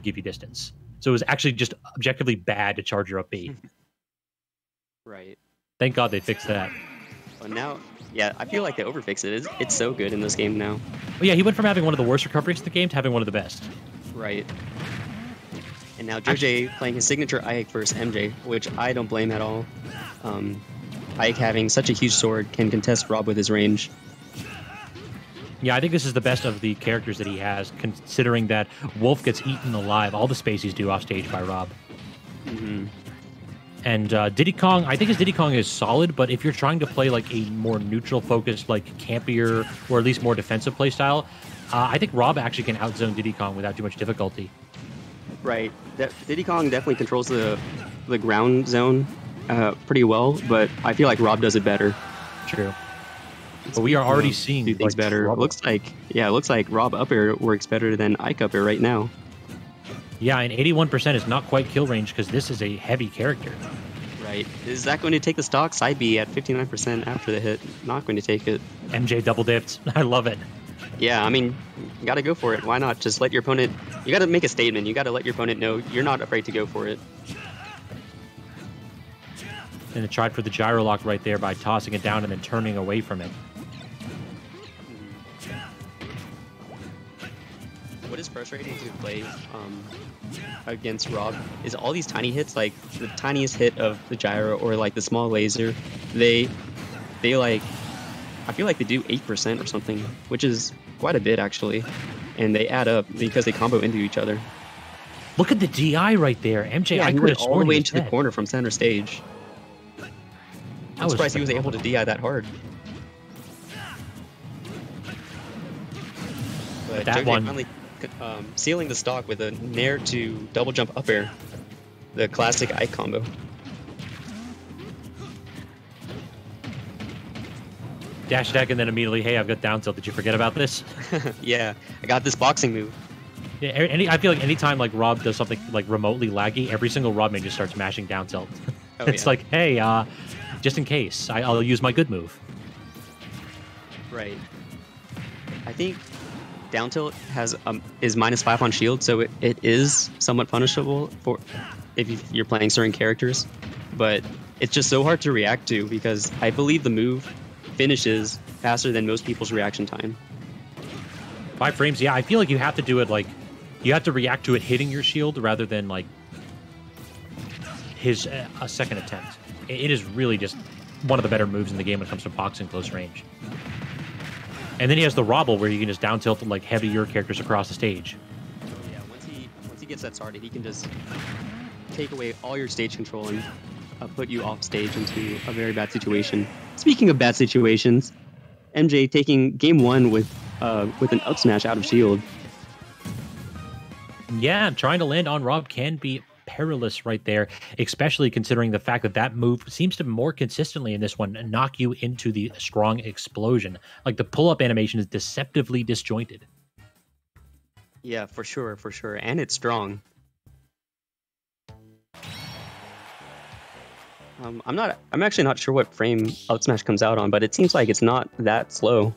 give you distance. So it was actually just objectively bad to charge her up B. Right. Thank God they fixed that. Well, now, yeah, I feel like they overfixed it. It's so good in this game now. Well, yeah, he went from having one of the worst recoveries in the game to having one of the best. Right. And now JJ playing his signature Ike versus MJ, which I don't blame at all. Ike having such a huge sword can contest Rob with his range. Yeah, I think this is the best of the characters that he has, considering that Wolf gets eaten alive, all the spacies do off stage by Rob. Mm-hmm. And Diddy Kong, I think his Diddy Kong is solid, but if you're trying to play like a more neutral focused, like campier, or at least more defensive playstyle, I think Rob actually can outzone Diddy Kong without too much difficulty. Right. Diddy Kong definitely controls the ground zone pretty well, but I feel like Rob does it better. True. But we are already seeing things like, better. It looks like Rob up air works better than Ike up air right now. Yeah, and 81% is not quite kill range because this is a heavy character. Right. Is that going to take the stock? Side B at 59% after the hit. Not going to take it. MJ double dipped. I love it. Yeah, I mean, you got to go for it. Why not? Just let your opponent... You got to make a statement. You got to let your opponent know you're not afraid to go for it. And it tried for the gyro lock right there by tossing it down and then turning away from it. What is frustrating to play against Rob is all these tiny hits, like the tiniest hit of the gyro or like the small laser, they like, I feel like they do 8% or something, which is quite a bit actually, and they add up because they combo into each other. Look at the DI right there, MJ. Yeah, I he could went have all the way he's into the dead. corner from center stage. I'm surprised he was able to DI that hard. But that JJ one finally sealing the stock with a nair to double jump up air, the classic Ike combo. dash attack and then immediately, hey, I've got down tilt. Did you forget about this? Yeah, I got this boxing move. Yeah, I feel like anytime like Rob does something like remotely laggy, every single Rob main just starts mashing down tilt. Oh, It's yeah. like, hey, just in case, I'll use my good move. Right. I think down tilt has is -5 on shield, so it is somewhat punishable for if you're playing certain characters, but it's just so hard to react to because I believe the move finishes faster than most people's reaction time. 5 frames, yeah, I feel like you have to do it like, you have to react to it hitting your shield rather than like his a second attempt. It is really just one of the better moves in the game when it comes to boxing close range. And then he has the Robble where you can just down tilt like heavier characters across the stage. Oh yeah, once he gets that started, he can just take away all your stage control and put you off stage into a very bad situation. Speaking of bad situations, MJ taking game 1 with an up smash out of shield. Yeah, trying to land on Rob can be perilous right there, especially considering the fact that that move seems to more consistently in this one knock you into the strong explosion. Like the pull-up animation is deceptively disjointed. Yeah, for sure, and it's strong. I'm actually not sure what frame up smash comes out on, but it seems like it's not that slow.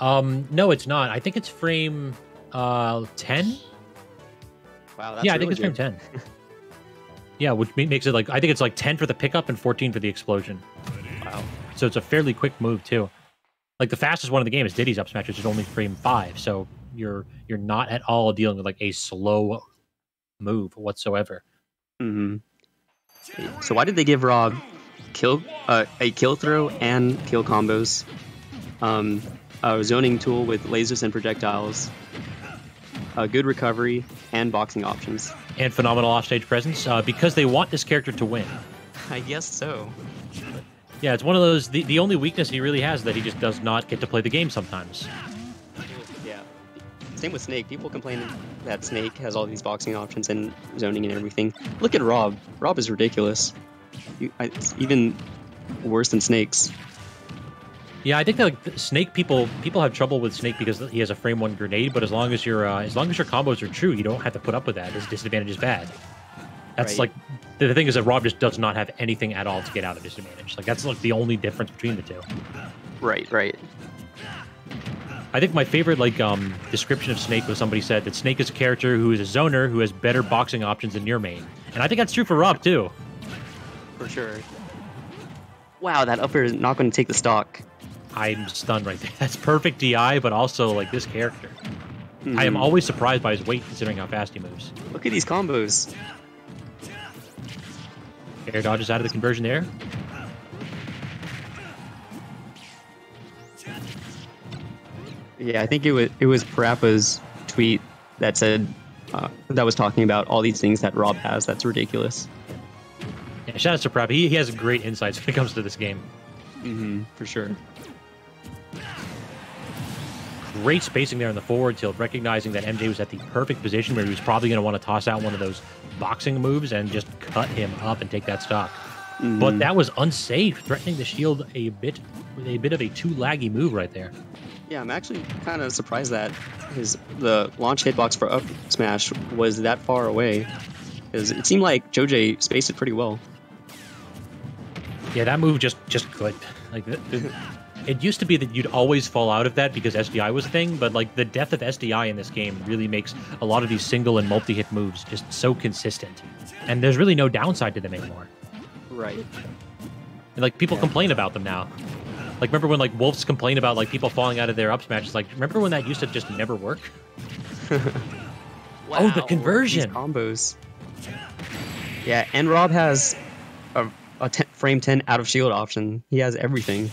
No, it's not. I think it's frame 10. Wow, that's Yeah, I really think it's frame good. 10. Yeah, which makes it like, I think it's like 10 for the pickup and 14 for the explosion. Wow. So it's a fairly quick move too. Like the fastest one in the game is Diddy's up smash, which is only frame 5. So you're not at all dealing with like a slow move whatsoever. Mm-hmm. So why did they give Rob a kill throw and kill combos, a zoning tool with lasers and projectiles, a good recovery, and boxing options? And phenomenal offstage presence because they want this character to win. I guess so. Yeah, it's one of those, the only weakness he really has is that he just does not get to play the game sometimes. Yeah. Same with Snake. People complain that Snake has all these boxing options and zoning and everything. Look at Rob. Rob is ridiculous. It's even worse than Snake's. Yeah, I think that like Snake people have trouble with Snake because he has a frame 1 grenade, but as long as your combos are true, you don't have to put up with that. His disadvantage is bad. That's Right. like the thing is that Rob just does not have anything at all to get out of disadvantage. Like that's like the only difference between the two. Right. I think my favorite description of Snake was somebody said that Snake is a character who is a zoner who has better boxing options than your main. And I think that's true for Rob too. For sure. Wow, that upper is not going to take the stock. I'm stunned right there. That's perfect DI, but also like this character. I am always surprised by his weight considering how fast he moves. Look at these combos. Air dodges out of the conversion there. Yeah, I think it was Parappa's tweet that said that was talking about all these things that Rob has. That's ridiculous. Yeah, shout out to Parappa. He has great insights when it comes to this game. For sure. Great spacing there on the forward tilt, recognizing that MJ was at the perfect position where he was probably going to want to toss out one of those boxing moves and just cut him up and take that stock. But that was unsafe, threatening the shield a bit of a too laggy move right there. Yeah, I'm actually kind of surprised that the launch hitbox for up smash was that far away, because it seemed like Joj spaced it pretty well. Yeah, that move just clicked. Like it used to be that you'd always fall out of that because SDI was a thing, but like the death of SDI in this game really makes a lot of these single and multi-hit moves just so consistent, and there's really no downside to them anymore. Right. And like people complain about them now. Like, remember when, like, Wolves complain about, like, people falling out of their up smashes? Like, remember when that used to just never work? Wow, oh, the conversion! Combos. Yeah, and Rob has a frame 10 out of shield option. He has everything.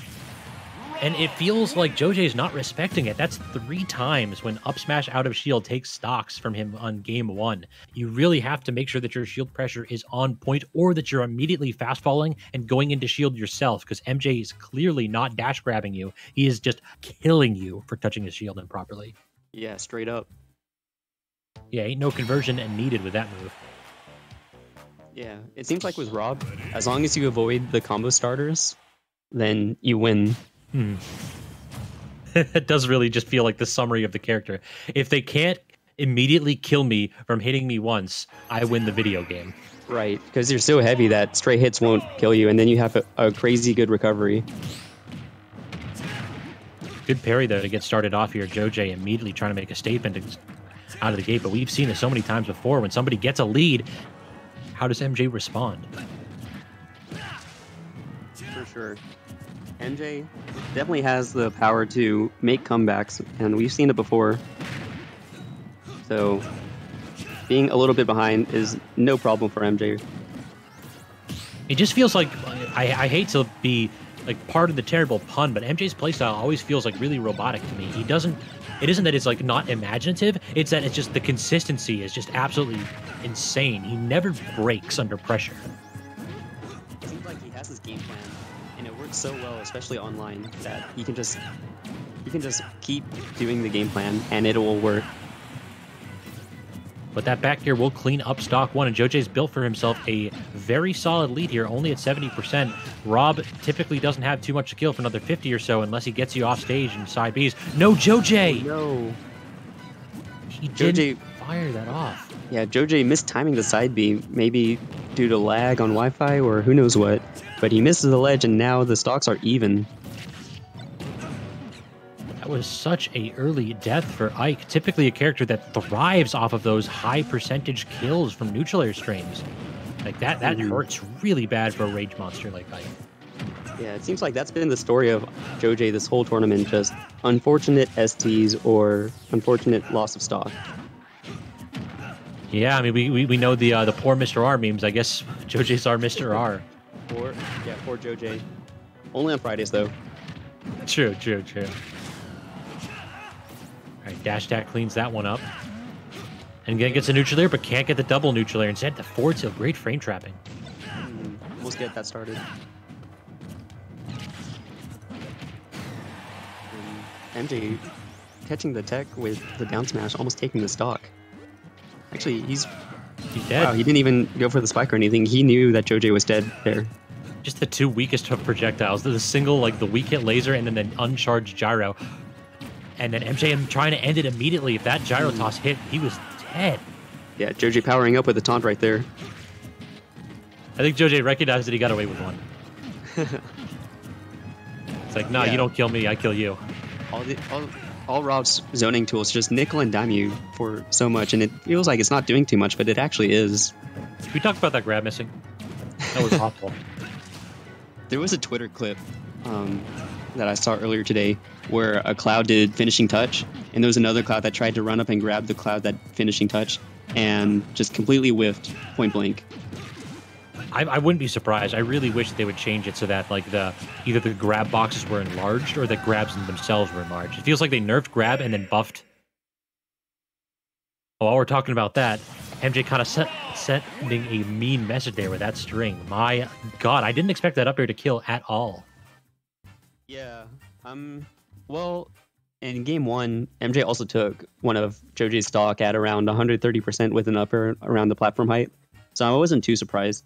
And it feels like Joj not respecting it. That's 3 times when up smash out of shield takes stocks from him on game 1. You really have to make sure that your shield pressure is on point or that you're immediately fast falling and going into shield yourself, because MJ is clearly not dash grabbing you. He is just killing you for touching his shield improperly. Yeah, straight up. Yeah, ain't no conversion needed with that move. Yeah, it seems like with Rob, as long as you avoid the combo starters, then you win. It does really just feel like the summary of the character. If they can't immediately kill me from hitting me once, I win the video game. Right, because you're so heavy that straight hits won't kill you, and then you have a crazy good recovery. Good parry, though, to get started off here. Joj immediately trying to make a statement out of the gate, but we've seen this so many times before. When somebody gets a lead, how does MJ respond? For sure. MJ definitely has the power to make comebacks, and we've seen it before. So being a little bit behind is no problem for MJ. It just feels like, I hate to be like part of the terrible pun, but MJ's playstyle always feels like really robotic to me. It isn't that it's like not imaginative, it's that it's just the consistency is just absolutely insane. He never breaks under pressure. It seems like he has his game plan, and it works so well, especially online, that he can just keep doing the game plan and it will work. But that back here will clean up stock 1, and Joj's built for himself a very solid lead here, only at 70%. Rob typically doesn't have too much to kill for another 50 or so unless he gets you off stage in side Bs. No, Joj! No. He didn't fire that off. Yeah, Joj missed timing the side B, maybe due to lag on Wi-Fi or who knows what. But he misses the ledge, and now the stocks are even. That was such a early death for Ike, typically a character that thrives off of those high percentage kills from neutral air streams. Like that hurts really bad for a rage monster like Ike. Yeah, it seems like that's been the story of Joj this whole tournament, just unfortunate STs or unfortunate loss of stock. Yeah, I mean, we know the poor Mr. R memes. I guess Joj's our Mr. R. Poor Joj. Only on Fridays, though. True. All right, dash attack cleans that one up. And again gets a neutral air, but can't get the double neutral air. Instead, the forward tilt, great frame trapping. Almost get that started. And MJ catching the tech with the down smash, almost taking the stock. Actually, he's dead. Wow, he didn't even go for the spike or anything. He knew that Joj was dead there. Just the 2 weakest of projectiles. The single, like the weak hit laser and then the uncharged gyro. And then MJ trying to end it immediately. If that gyro toss hit, he was dead. Yeah, Joj powering up with the taunt right there. I think Joj recognized that he got away with one. It's like, nah, you don't kill me, I kill you. all Rob's zoning tools just nickel and dime you for so much, and it feels like it's not doing too much, but it actually is. We talked about that grab missing. That was awful. There was a Twitter clip that I saw earlier today where a Cloud did finishing touch, and there was another Cloud that tried to run up and grab the Cloud that finishing touch and just completely whiffed point blank. I wouldn't be surprised. I really wish they would change it so that like either the grab boxes were enlarged or the grabs in themselves were enlarged. It feels like they nerfed grab and then buffed. While we're talking about that, MJ kind of sending a mean message there with that string. My God, I didn't expect that up air to kill at all. Yeah. Well, in game 1, MJ also took one of Joji's stock at around 130% with an upper around the platform height. So I wasn't too surprised.